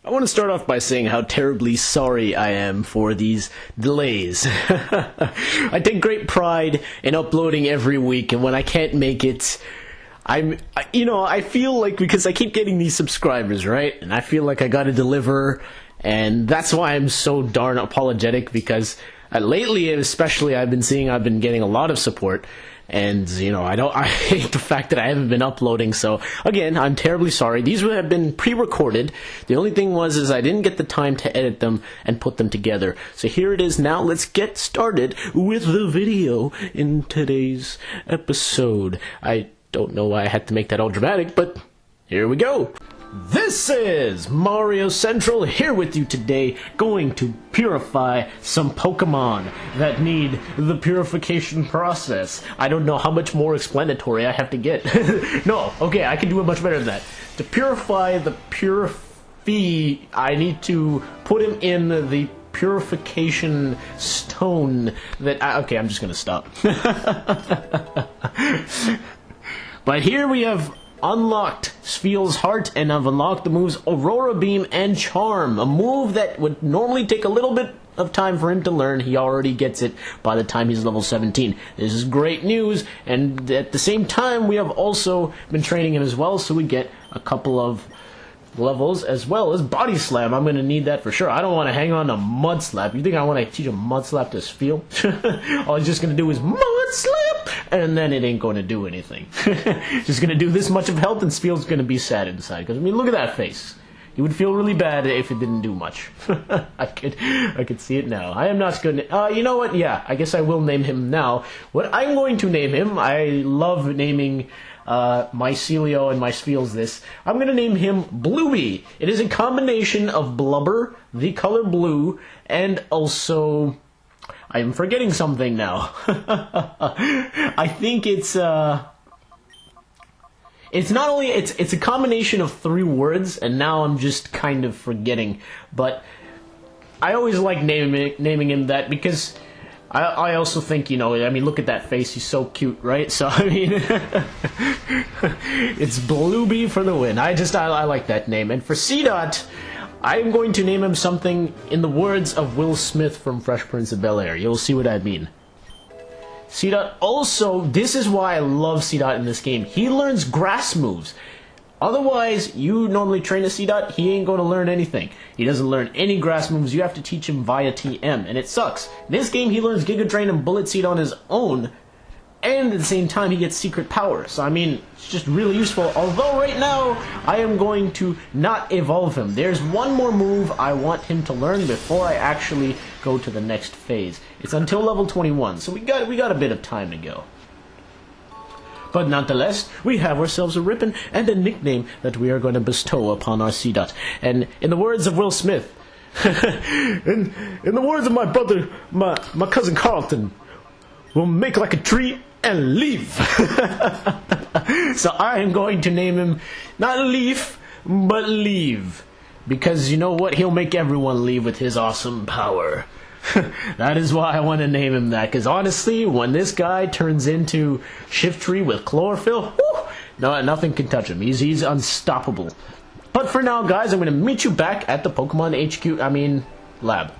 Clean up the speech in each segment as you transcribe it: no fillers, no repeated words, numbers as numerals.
I want to start off by saying how terribly sorry I am for these delays. I take great pride in uploading every week, and when I can't make it, I feel like, because I keep getting these subscribers, right? And I feel like I gotta deliver, and that's why I'm so darn apologetic, because lately, especially, I've been getting a lot of support. And, I hate the fact that I haven't been uploading, so, again, I'm terribly sorry. These would have been pre-recorded. The only thing is I didn't get the time to edit them and put them together. So here it is now. Let's get started with the video in today's episode. I don't know why I had to make that all dramatic, but here we go. This is Mario Central, here with you today, going to purify some Pokemon that need the purification process. I don't know how much more explanatory I have to get. No, okay, I can do it much better than that. To purify the Purify, I need to put him in the purification stone that okay, I'm just gonna stop. But here we have unlocked Spheal's Heart, and I've unlocked the moves Aurora Beam and Charm, a move that would normally take a little bit of time for him to learn. He already gets it by the time he's level 17. This is great news, and at the same time we have also been training him as well, so we get a couple of levels as well as Body Slam. I'm going to need that for sure. I don't want to hang on to Mud Slap. You think I want to teach a Mud Slap to Spheal? All he's just going to do is Mud Slap, and then it ain't going to do anything. Just going to do this much of health, and Spheal's going to be sad inside. Because, I mean, look at that face. He would feel really bad if it didn't do much. I could see it now. I am not going to... you know what? Yeah, I guess I will name him now. What I'm going to name him, I love naming Mycelio and my Spheals this. I'm going to name him Bluey. It is a combination of Blubber, the color blue, and also... I am forgetting something now. I think it's not only, it's a combination of 3 words, and now I'm just kind of forgetting. But I always like naming him that, because I also think, I mean, look at that face, he's so cute, right? So, I mean, it's Blueby for the win. I like that name. And for C-Dot, I'm going to name him something in the words of Will Smith from Fresh Prince of Bel-Air. You'll see what I mean. C-Dot also, this is why I love C-Dot in this game. He learns grass moves. Otherwise, you normally train a C-Dot, he ain't going to learn anything. He doesn't learn any grass moves. You have to teach him via TM, and it sucks. In this game, he learns Giga Drain and Bullet Seed on his own, and at the same time, he gets secret power. So, I mean, it's just really useful. Although, right now, I am going to not evolve him. There's one more move I want him to learn before I actually go to the next phase. It's until level 21, so we got a bit of time to go. But nonetheless, we have ourselves a ribbon and a nickname that we are going to bestow upon our C-Dot. And in the words of Will Smith, in the words of my brother, my cousin Carlton, we'll make like a tree and leave. So I am going to name him not Leaf, but Leave. Because you know what? He'll make everyone leave with his awesome power. That is why I want to name him that. Because honestly, when this guy turns into Shiftry with Chlorophyll, whew, no, nothing can touch him. He's unstoppable. But for now, guys, I'm going to meet you back at the Pokemon HQ, lab.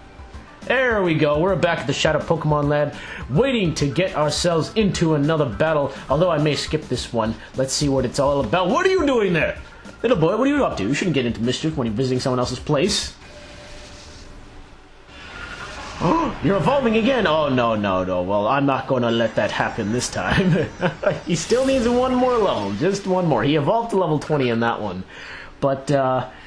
There we go, we're back at the Shadow Pokemon Lab, waiting to get ourselves into another battle, although I may skip this one. Let's see what it's all about. What are you doing there? Little boy, what are you up to? You shouldn't get into mischief when you're visiting someone else's place. Oh, you're evolving again? Oh, no. Well, I'm not going to let that happen this time. He still needs one more level, just one more. He evolved to level 20 in that one. But,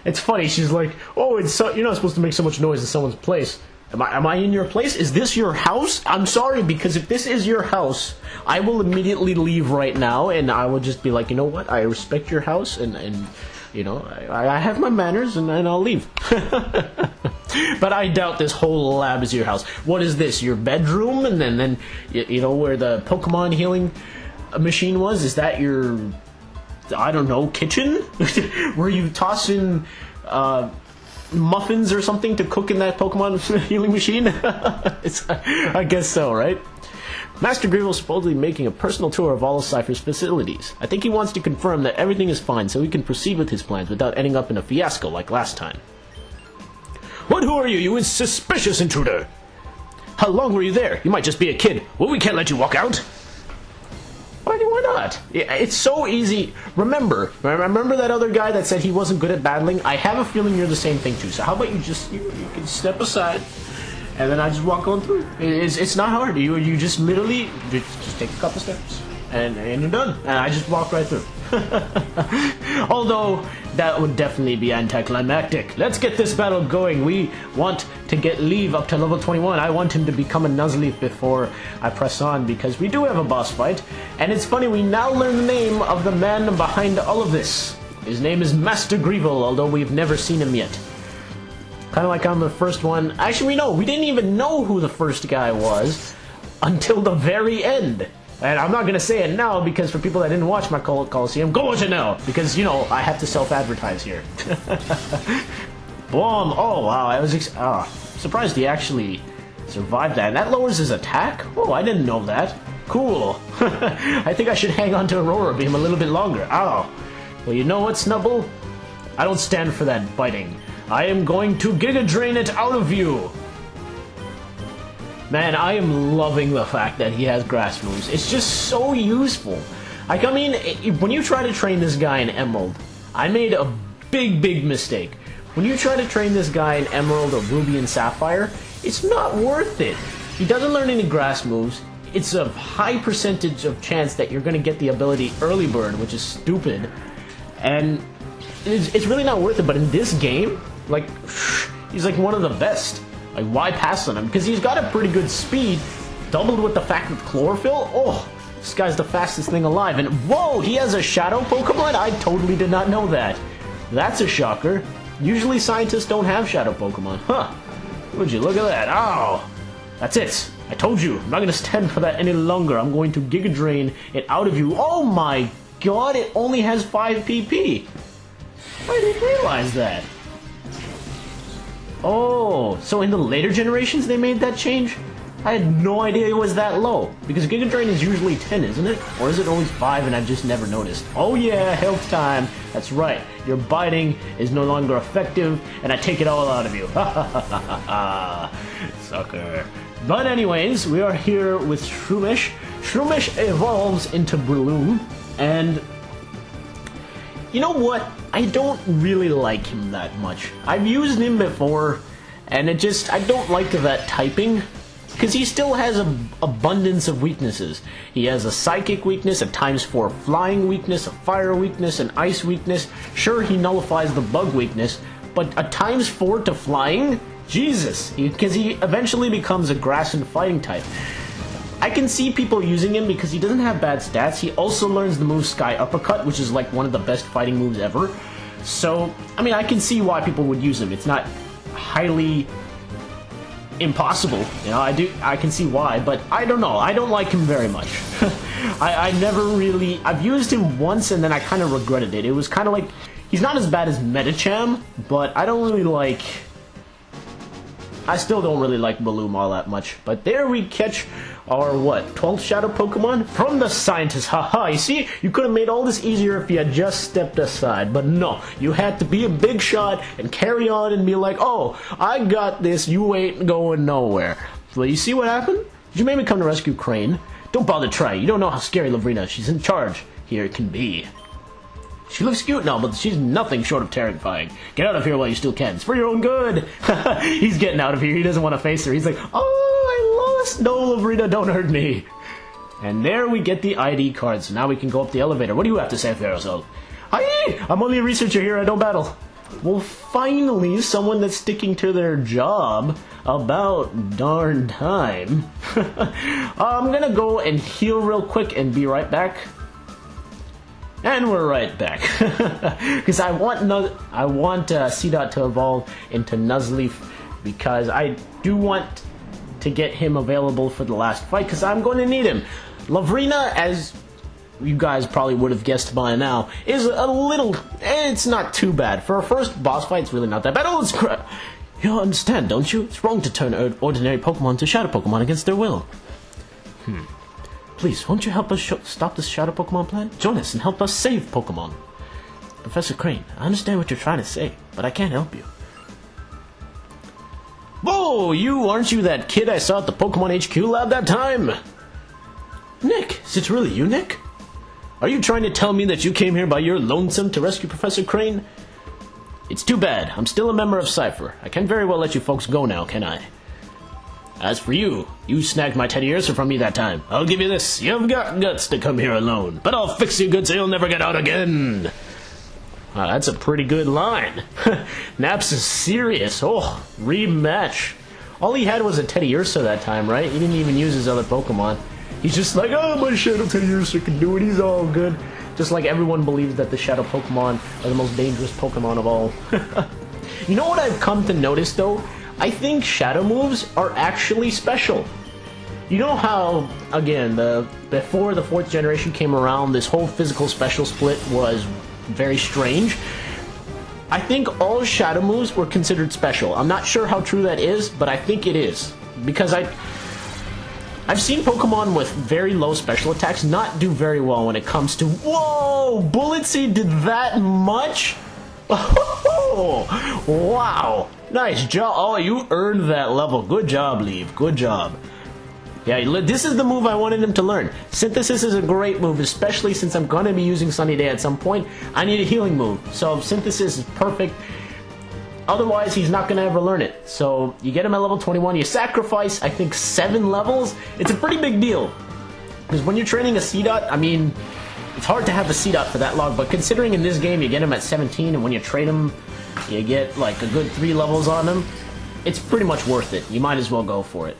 it's funny, she's like, oh, you're not supposed to make so much noise in someone's place. Am I in your place? Is this your house? I'm sorry, because if this is your house, I will immediately leave right now, and I will just be like, you know what? I respect your house, and I have my manners, and I'll leave. But I doubt this whole lab is your house. What is this? Your bedroom? And then where the Pokemon healing machine was? Is that your, I don't know, kitchen? Where you toss in muffins or something to cook in that Pokemon healing machine? I guess so, right? Master Greevel is supposedly making a personal tour of all of Cypher's facilities. I think he wants to confirm that everything is fine so he can proceed with his plans without ending up in a fiasco like last time. What, who are you, you suspicious intruder? How long were you there? You might just be a kid. Well, we can't let you walk out. Why not? It's so easy. Remember that other guy that said he wasn't good at battling? I have a feeling you're the same thing too. So how about you just, you can step aside, and then I just walk on through. It's not hard. You just literally, just take a couple steps, and you're done. And I just walk right through. Although, that would definitely be anticlimactic. Let's get this battle going. We want to get Leave up to level 21. I want him to become a Nuzleaf before I press on, because we do have a boss fight. And it's funny, we now learn the name of the man behind all of this. His name is Master Greevil, although we've never seen him yet. Kind of like on the first one. Actually, we didn't even know who the first guy was until the very end. And I'm not going to say it now, because for people that didn't watch my Coliseum, go watch it now! Because, I have to self-advertise here. Boom! Oh, wow, I was surprised he actually survived that. And that lowers his attack? Oh, I didn't know that. Cool. I think I should hang on to Aurora Beam a little bit longer. Oh. Well, you know what, Snubble? I don't stand for that biting. I am going to Giga Drain it out of you! Man, I am loving the fact that he has grass moves. It's just so useful. Like, I mean, when you try to train this guy in Emerald, I made a big mistake. When you try to train this guy in Emerald or Ruby and Sapphire, it's not worth it. He doesn't learn any grass moves. It's a high percentage of chance that you're going to get the ability Early Bird, which is stupid. And it's really not worth it. But in this game, like, he's like one of the best. Like, why pass on him? Because he's got a pretty good speed, doubled with the fact with Chlorophyll. Oh, this guy's the fastest thing alive. And whoa, he has a shadow Pokemon? I totally did not know that. That's a shocker. Usually scientists don't have shadow Pokemon. Huh. Would you look at that? Oh, that's it. I told you, I'm not going to stand for that any longer. I'm going to Giga Drain it out of you. Oh my god, it only has 5 PP. I didn't realize that. Oh, so in the later generations they made that change? I had no idea it was that low. Because Giga Drain is usually 10, isn't it? Or is it always 5 and I've just never noticed? Oh yeah, health time. That's right. Your biting is no longer effective, and I take it all out of you. Ha ha ha ha ha. Sucker. But anyways, we are here with Shroomish. Shroomish evolves into Breloom, and you know what? I don't really like him that much. I've used him before, and I don't like that typing, because he still has an abundance of weaknesses. He has a Psychic weakness, a ×4 Flying weakness, a Fire weakness, an Ice weakness. Sure, he nullifies the Bug weakness, but a ×4 to Flying? Jesus, because he eventually becomes a Grass and Fighting type. I can see people using him because he doesn't have bad stats. He also learns the move Sky Uppercut, which is like one of the best fighting moves ever. So, I mean, I can see why people would use him. It's not highly impossible, I can see why, but I don't know. I don't like him very much. I've used him once and then I kind of regretted it. It was kind of like, he's not as bad as Medicham, but I still don't really like Breloom all that much. But there we catch our, 12th Shadow Pokemon? From the scientist, haha. You see, you could have made all this easier if you had just stepped aside. But no, you had to be a big shot and carry on and be like, oh, I got this, you ain't going nowhere. Well, you see what happened? Did you make me come to rescue Crane? Don't bother trying. You don't know how scary Lovrina, she's in charge here it can be. She looks cute now, but she's nothing short of terrifying. Get out of here while you still can. It's for your own good. He's getting out of here. He doesn't want to face her. He's like, oh, I lost. No, Lovrina, don't hurt me. And there we get the ID card. So now we can go up the elevator. What do you have to say for yourself? Hi, I'm only a researcher here. I don't battle. Well, finally, someone that's sticking to their job. About darn time. I'm gonna go and heal real quick and be right back. And we're right back. Because I want C-Dot to evolve into Nuzleaf, because I do want to get him available for the last fight, because I'm going to need him. Lovrina, as you guys probably would have guessed by now, is a little... it's not too bad. For a first boss fight, it's really not that bad. Oh, it's crap. You understand, don't you? It's wrong to turn ordinary Pokemon to Shadow Pokemon against their will. Please, won't you help us stop this Shadow Pokemon plan? Join us and help us save Pokemon. Professor Crane, I understand what you're trying to say, but I can't help you. Whoa, aren't you that kid I saw at the Pokemon HQ lab that time? Nick, is it really you, Nick? Are you trying to tell me that you came here by your lonesome to rescue Professor Crane? It's too bad. I'm still a member of Cypher. I can't very well let you folks go now, can I? As for you, you snagged my Teddy Ursa from me that time. I'll give you this. You've got guts to come here alone, but I'll fix you good so you'll never get out again. Wow, that's a pretty good line. Naps is serious. Oh, rematch. All he had was a Teddy Ursa that time, right? He didn't even use his other Pokemon. He's just like, oh, my Shadow Teddy Ursa can do it. He's all good. Just like everyone believes that the Shadow Pokemon are the most dangerous Pokemon of all. You know what I've come to notice, though? I think Shadow moves are actually special. You know how, again, before the 4th generation came around, this whole physical special split was very strange? I think all Shadow moves were considered special. I'm not sure how true that is, but I think it is. Because I've seen Pokemon with very low special attacks not do very well when it comes to... Whoa! Bullet Seed did that much? Oh, wow! Nice job. Oh, you earned that level. Good job, Leaf. Good job. Yeah, this is the move I wanted him to learn. Synthesis is a great move, especially since I'm going to be using Sunny Day at some point. I need a healing move, so Synthesis is perfect. Otherwise, he's not going to ever learn it. So, you get him at level 21, you sacrifice, I think, 7 levels. It's a pretty big deal. Because when you're training a C-Dot, I mean, it's hard to have a C-Dot for that long, but considering in this game you get him at 17, and when you trade him, you get like a good 3 levels on him, it's pretty much worth it. You might as well go for it.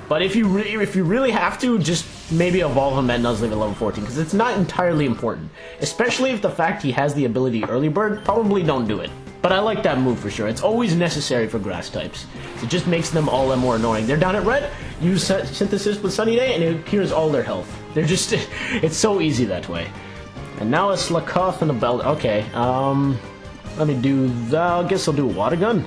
But if you really have to, just maybe evolve him at Nuzlocke at level 14, because it's not entirely important. Especially if the fact he has the ability Early Bird, probably don't do it. But I like that move for sure. It's always necessary for grass types. It just makes them all that more annoying. They're down at red, use Synthesis with Sunny Day, and it cures all their health. They're just, it's so easy that way. And now a Slakoth and a Belt. Okay, let me do that. I guess I'll do a Water Gun.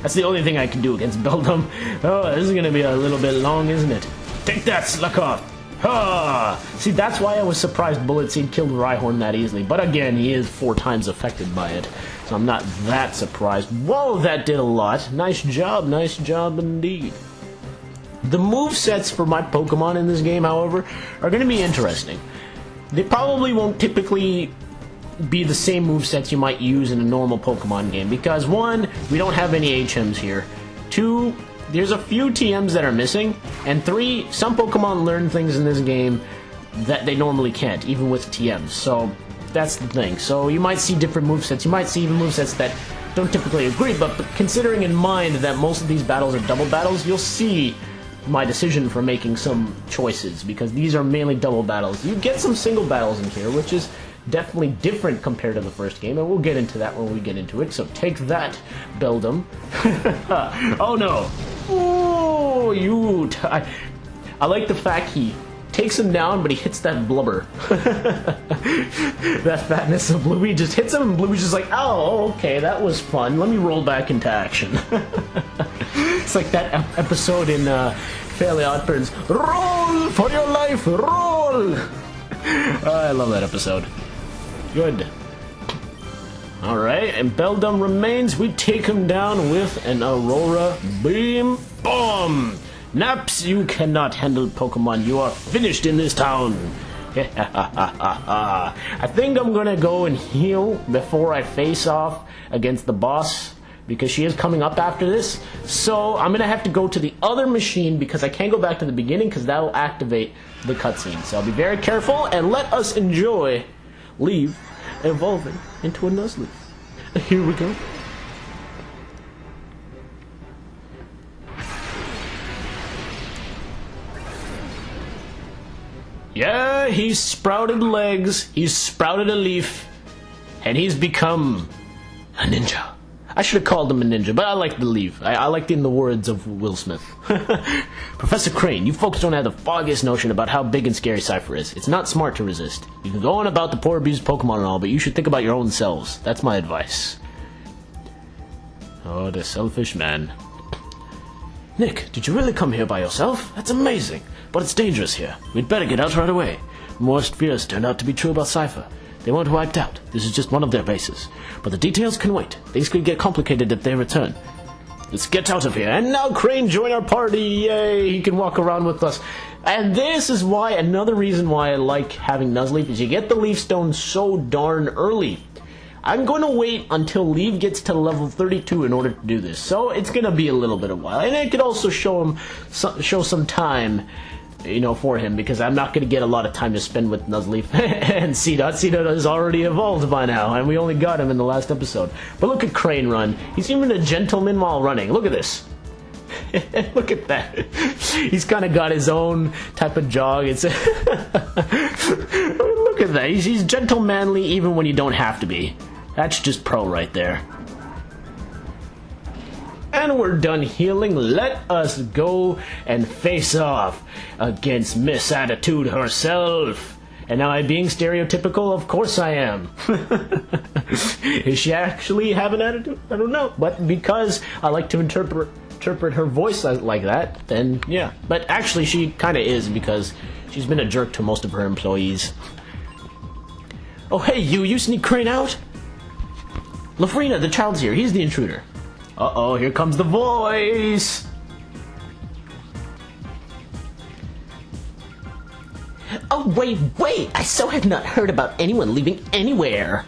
That's the only thing I can do against Beldum. Oh, this is gonna be a little bit long, isn't it? Take that, Slakoth! Ha! See, that's why I was surprised Bullet Seed killed Rhyhorn that easily. But again, he is 4 times affected by it. So I'm not that surprised. Whoa, that did a lot. Nice job indeed. The movesets for my Pokemon in this game, however, are gonna be interesting. They probably won't typically be the same movesets you might use in a normal Pokemon game, because 1, we don't have any HMs here, 2, there's a few TMs that are missing, and 3, some Pokemon learn things in this game that they normally can't, even with TMs, so that's the thing. So you might see different movesets, you might see even movesets that don't typically agree, but considering in mind that most of these battles are double battles, you'll see my decision for making some choices, because these are mainly double battles. You get some single battles in here, which is definitely different compared to the first game, and we'll get into that when we get into it, so take that, Beldum. Oh no! Oh, I like the fact he takes him down, but he hits that blubber. That fatness of Bluey just hits him, and Bluey's just like, oh, okay, that was fun, let me roll back into action. It's like that episode in Fairly Odd Parents, roll for your life, roll! I love that episode. Good. Alright, and Beldum remains. We take him down with an Aurora Beam Bomb. Naps, you cannot handle Pokemon. You are finished in this town. I think I'm gonna go and heal before I face off against the boss, because she is coming up after this. So I'm gonna have to go to the other machine, because I can't go back to the beginning, because that will activate the cutscene. So I'll be very careful, and let us enjoy Leaf evolving into a Nuzlocke. Here we go. Yeah, he's sprouted legs, he's sprouted a leaf, and he's become a ninja. I should have called him a ninja, but I like the leaf. I liked it in the words of Will Smith. Professor Crane, you folks don't have the foggiest notion about how big and scary Cypher is. It's not smart to resist. You can go on about the poor abused Pokemon and all, but you should think about your own selves. That's my advice. Oh, the selfish man. Nick, did you really come here by yourself? That's amazing. But it's dangerous here. We'd better get out right away. Worst fears turned out to be true about Cypher. They weren't wiped out. This is just one of their bases. But the details can wait. Things could get complicated if they return. Let's get out of here. And now Crane join our party. Yay, he can walk around with us. And this is why, another reason why I like having Nuzleaf is you get the Leaf Stone so darn early. I'm going to wait until Leaf gets to level 32 in order to do this. So it's going to be a little bit of a while. And I could also show some time, you know, for him, because I'm not going to get a lot of time to spend with Nuzleaf and C-Dot. C-Dot is already evolved by now, and we only got him in the last episode. But look at Crane run. He's even a gentleman while running. Look at this. Look at that. He's kind of got his own type of jog. It's look at that. He's gentlemanly even when you don't have to be. That's just pro right there. And we're done healing. Let us go and face off against Miss Attitude herself. And now I'm being stereotypical? Of course I am. Does she actually have an attitude? I don't know. But because I like to interpret her voice like that, then yeah. But actually she kind of is, because she's been a jerk to most of her employees. Oh hey, you sneak Crane out? Lovrina, the child's here. He's the intruder. Uh-oh, here comes the voice! Oh, wait! I so have not heard about anyone leaving anywhere!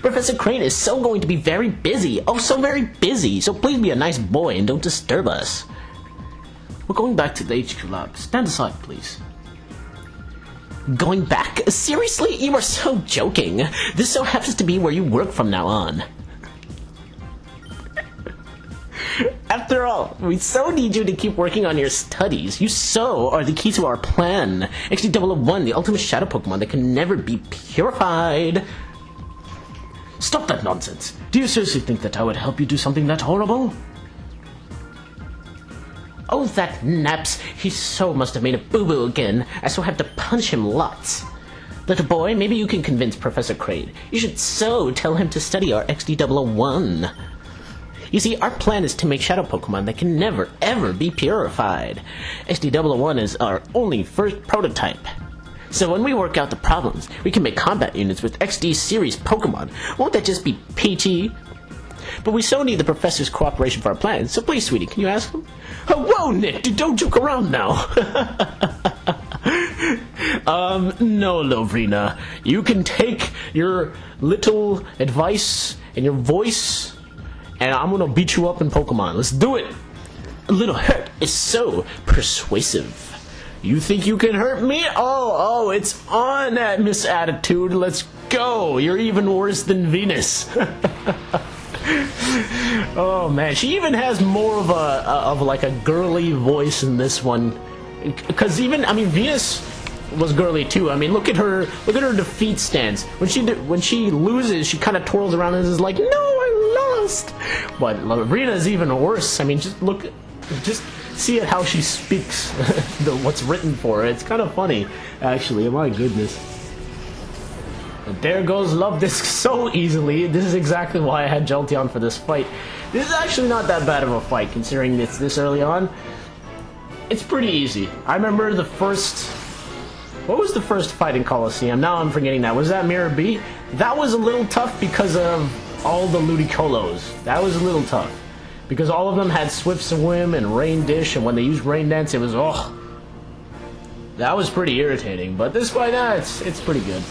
Professor Crane is so going to be very busy. Oh, so very busy. So please be a nice boy and don't disturb us. We're going back to the HQ lab. Stand aside, please. Going back? Seriously? You are so joking. This so happens to be where you work from now on. After all, we so need you to keep working on your studies. You so are the key to our plan. XD001, the ultimate shadow Pokemon that can never be purified. Stop that nonsense. Do you seriously think that I would help you do something that horrible? Oh, that Naps. He so must have made a boo-boo again. I so have to punch him lots. Little boy, maybe you can convince Professor Crane. You should so tell him to study our XD001. You see, our plan is to make shadow Pokemon that can never, ever be purified. XD001 is our only first prototype. So when we work out the problems, we can make combat units with XD series Pokemon. Won't that just be peachy? But we so need the professor's cooperation for our plans, so please, sweetie, can you ask him? Oh, whoa, Nick, don't joke around now. No, Lovrina. You can take your little advice and your voice, and I'm gonna beat you up in Pokemon. Let's do it. A little hurt is so persuasive. You think you can hurt me? Oh, it's on at Miss Attitude. Let's go. You're even worse than Venus. Oh man, she even has more of like a girly voice in this one. Because Venus was girly too. I mean, look at her defeat stance. When she loses, she kind of twirls around and is like, "No, I lost." But Lovrina is even worse. I mean, just see how she speaks. What's written for her. It's kind of funny, actually. My goodness. But there goes Love Disc so easily. This is exactly why I had Jolteon for this fight. This is actually not that bad of a fight, considering it's this early on. It's pretty easy. I remember the first... What was the first fight in Colosseum? Now I'm forgetting that. Was that Mirror B? That was a little tough because of all the Ludicolo's. That was a little tough. Because all of them had Swift Swim and Rain Dish, and when they used Rain Dance, it was, oh... That was pretty irritating, but this fight, it's pretty good.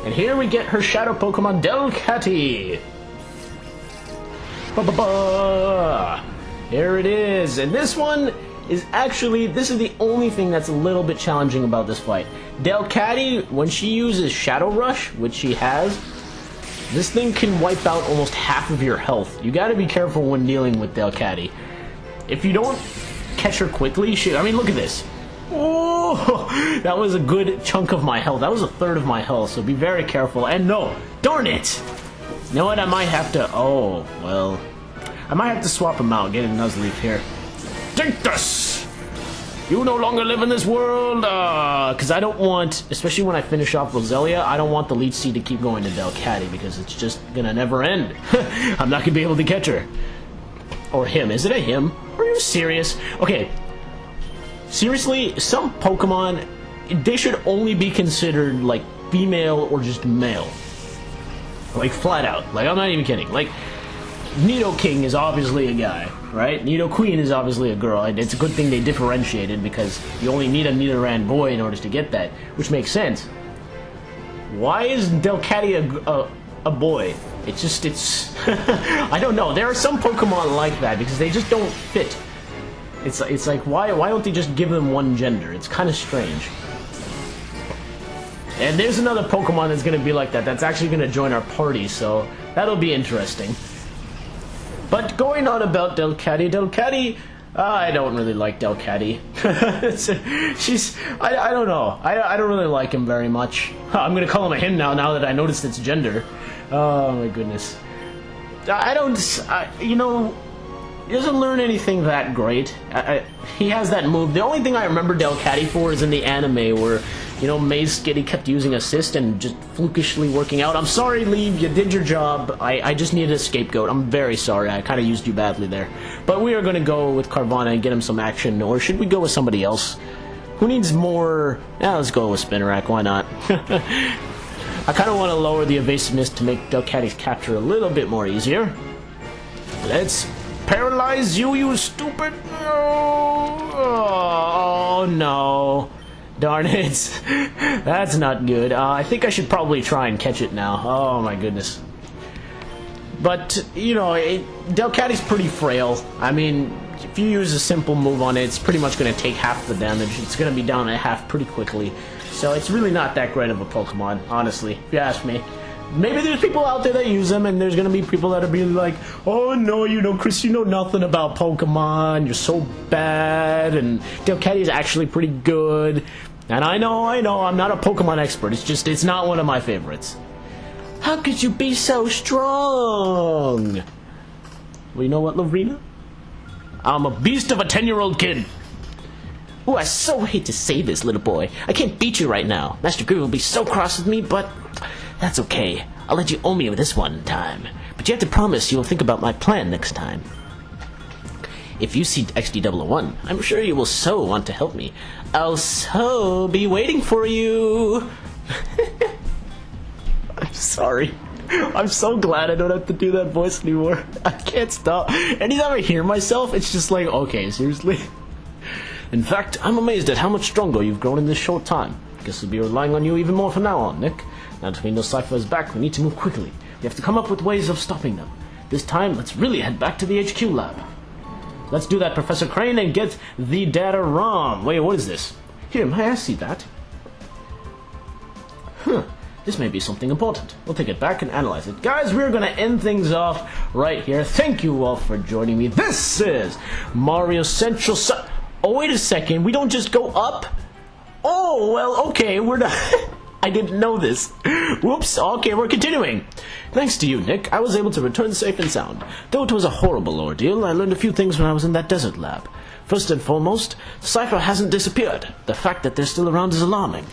And here we get her shadow Pokemon, Delcatty! Ba-ba-ba! Here it is, and this one is actually, this is the only thing that's a little bit challenging about this fight. Delcatty, when she uses Shadow Rush, which she has, this thing can wipe out almost half of your health. You gotta be careful when dealing with Delcatty. If you don't catch her quickly, look at this. Oh, that was a good chunk of my health. That was a third of my health, so be very careful. And no, darn it! You know what, I might have to, I might have to swap him out, get a Nuzleaf here. Take this! You no longer live in this world, because I don't want, especially when I finish off Roselia, I don't want the Leech Seed to keep going to Delcatty, because it's just gonna never end. I'm not gonna be able to catch her. Or him. Is it a him? Are you serious? Okay. Seriously, some Pokemon, they should only be considered, like, female or just male. Like, flat out. Like, I'm not even kidding. Like, Nidoking is obviously a guy, right? Nidoqueen is obviously a girl. It's a good thing they differentiated because you only need a Nidoran boy in order to get that, which makes sense. Why is Delcatty a boy? It's I don't know. There are some Pokemon like that because they just don't fit. It's like why don't they just give them one gender? It's kind of strange. And there's another Pokemon that's gonna be like that. That's actually gonna join our party, so that'll be interesting. But going on about Delcatty, I don't really like Delcatty. I don't know. I don't really like him very much. I'm gonna call him a him now that I noticed its gender. Oh my goodness. You know, he doesn't learn anything that great. He has that move. The only thing I remember Delcatty for is in the anime where, you know, Maze Skitty kept using assist and just flukishly working out. I'm sorry, Leave, you did your job. I just needed a scapegoat. I'm very sorry. I kind of used you badly there. But we are going to go with Carvana and get him some action. Or should we go with somebody else? Who needs more? Yeah, let's go with Spinarak. Why not? I kind of want to lower the evasiveness to make Delcatty's capture a little bit more easier. Let's paralyze you, you stupid... Oh, no. Darn it. That's not good. I think I should probably try and catch it now. Oh, my goodness. But, you know, Delcatty's pretty frail. I mean, if you use a simple move on it, it's pretty much going to take half the damage. It's going to be down at half pretty quickly. So it's really not that great of a Pokemon, honestly, if you ask me. Maybe there's people out there that use them, and there's gonna be people that are being like, oh no, you know, Chris, you know nothing about Pokemon, you're so bad, and Delcatty is actually pretty good. And I know, I'm not a Pokemon expert, it's not one of my favorites. How could you be so strong? Well, you know what, Lovrina? I'm a beast of a 10-year-old kid. Ooh, I so hate to say this, little boy. I can't beat you right now. Master Greaver will be so cross with me, but... that's okay. I'll let you own me with this one time. But you have to promise you will think about my plan next time. If you see XD001, I'm sure you will so want to help me. I'll so be waiting for you. I'm sorry. I'm so glad I don't have to do that voice anymore. I can't stop. Anytime I hear myself, it's just like, okay, seriously? In fact, I'm amazed at how much stronger you've grown in this short time. Guess we'll be relying on you even more from now on, Nick. Now that we know Cypher is back, we need to move quickly. We have to come up with ways of stopping them. This time, let's really head back to the HQ lab. Let's do that, Professor Crane, and get the data ROM. Wait, what is this? Here, may I see that? This may be something important. We'll take it back and analyze it. Guys, we're going to end things off right here. Thank you all for joining me. This is Mario Central... Oh, wait a second. We don't just go up? Oh, well, okay. We're not... I didn't know this. Whoops. Okay, we're continuing. Thanks to you, Nick, I was able to return safe and sound. Though it was a horrible ordeal, I learned a few things when I was in that desert lab. First and foremost, Cypher hasn't disappeared. The fact that they're still around is alarming.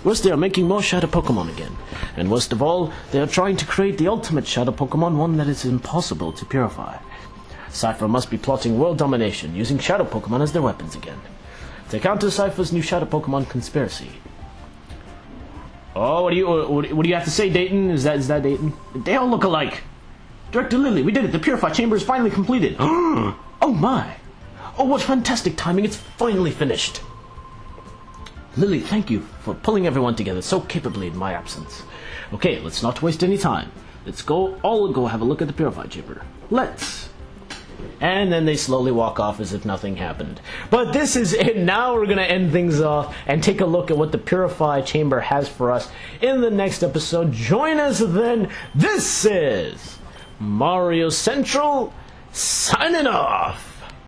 Worse, they are making more Shadow Pokemon again. And worst of all, they are trying to create the ultimate Shadow Pokemon, one that is impossible to purify. Cypher must be plotting world domination, using Shadow Pokemon as their weapons again. To counter Cypher's new Shadow Pokemon conspiracy. Oh, what do you have to say, Dayton? Is that Dayton? They all look alike. Director Lily, we did it. The Purify Chamber is finally completed. Oh my. Oh, what fantastic timing. It's finally finished. Lily, thank you for pulling everyone together so capably in my absence. Okay, let's not waste any time. Let's all go have a look at the Purify Chamber. Let's. And then they slowly walk off as if nothing happened. But this is it. Now we're going to end things off and take a look at what the Purify Chamber has for us in the next episode. Join us then. This is Mario Central signing off.